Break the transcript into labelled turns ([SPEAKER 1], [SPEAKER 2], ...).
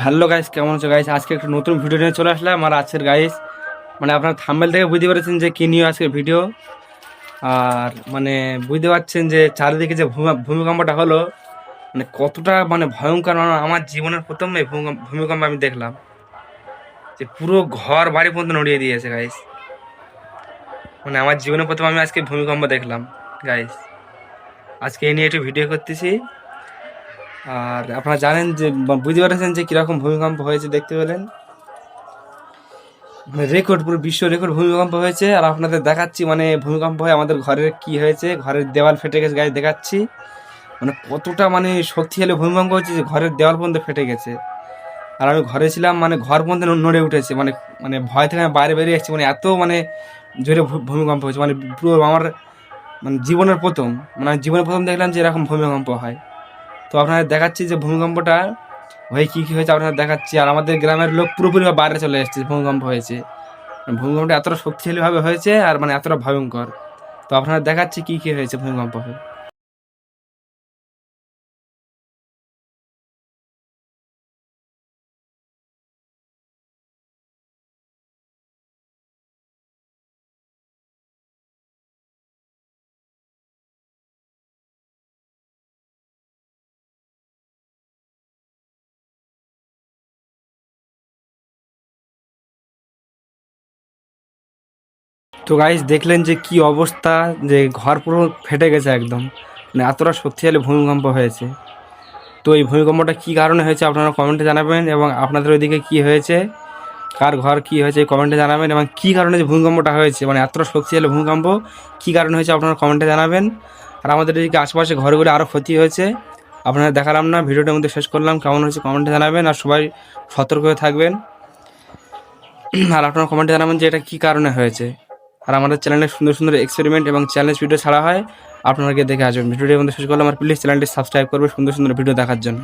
[SPEAKER 1] Hello guys, কেমন আছো guys? আজকে একটা নতুন ভিডিও নিয়ে চলে আসলাম। আর আজকের গাইস মানে আপনার থাম্বনেল থেকে বুঝতে পেরেছেন যে কি নিয়ে আজকে ভিডিও। আর মানে বুঝতে পারছেন যে চারিদিকে যে ভূমিকম্পটা হলো, মানে কতটা মানে ভয়ঙ্কর। মানে আমার জীবনের প্রথম এই ভূমিকম্প আমি দেখলাম, যে পুরো ঘর বাড়ি পর্যন্ত নড়িয়ে দিয়েছে গাইস। মানে আমার জীবনের প্রথম আমি আজকে ভূমিকম্প দেখলাম গাইস। আজকে এই নিয়ে একটু ভিডিও করতেছি। আর আপনারা জানেন যে বুঝতে পারছেন যে কিরকম ভূমিকম্প হয়েছে, দেখতে পেলেন রেকর্ড, পুরো বিশ্ব রেকর্ড ভূমিকম্প হয়েছে। আর আপনাদের দেখাচ্ছি মানে ভূমিকম্প হয়ে আমাদের ঘরের কি হয়েছে, ঘরের দেওয়াল ফেটে গেছে গায়ে, দেখাচ্ছি মানে কতটা মানে শক্তিশালী ভূমিকম্প হচ্ছে যে ঘরের দেওয়াল পর্যন্ত ফেটে গেছে। আর আমি ঘরে ছিলাম, মানে ঘর পর্যন্ত নড়ে উঠেছে, মানে মানে ভয় থেকে আমি বাইরে বেরিয়ে এসেছি। মানে এত মানে জোরে ভূমিকম্প হয়েছে, মানে পুরো আমার মানে জীবনের প্রথম, মানে আমি জীবনের প্রথম দেখলাম যে এরকম ভূমিকম্প হয়। তো আপনাদের দেখাচ্ছি যে ভূমিকম্পটা হয়ে কী কী হয়েছে আপনাদের দেখাচ্ছি। আর আমাদের গ্রামের লোক পুরোপুরি বাইরে চলে এসেছে, ভূমিকম্প হয়েছে। ভূমিকম্পটা এতটা শক্তিশালীভাবে হয়েছে আর মানে এতটা ভয়ঙ্কর। তো আপনারা দেখাচ্ছি কি কি হয়েছে ভূমিকম্প হয়ে। তো গাইস দেখলেন যে কি অবস্থা, যে ঘর পুরো ফেটে গেছে একদম, মানে এতটা শক্তিশালী ভূমিকম্প হয়েছে। তো এই ভূমিকম্পটা কী কারণে হয়েছে আপনারা কমেন্টে জানাবেন, এবং আপনাদের ওইদিকে কি হয়েছে, কার ঘর কি হয়েছে কমেন্টে জানাবেন, এবং কী কারণে যে ভূমিকম্পটা হয়েছে, মানে এতটা শক্তিশালী ভূমিকম্প কী কারণে হয়েছে আপনারা কমেন্টে জানাবেন। আর আমাদের এদিকে আশেপাশে ঘরগুলো আরও ক্ষতি হয়েছে, আপনারা দেখালাম না, ভিডিওটার মধ্যে শেষ করলাম। কেমন হয়েছে কমেন্টে জানাবেন, আর সবাই সতর্ক হয়ে থাকবেন। আর আপনারা কমেন্টে জানাবেন যে এটা কী কারণে হয়েছে। আর আমাদের চ্যানেলে সুন্দর সুন্দর এক্সপেরিমেন্ট এবং চ্যালেঞ্জ ভিডিও ছাড়া হয়, আপনারা গিয়ে দেখে আসবেন। ভিডিওটির মধ্যে শেষ করলাম। আর প্লিজ চ্যানেলটি সাবস্ক্রাইব করবে সুন্দর সুন্দর ভিডিও দেখার জন্য।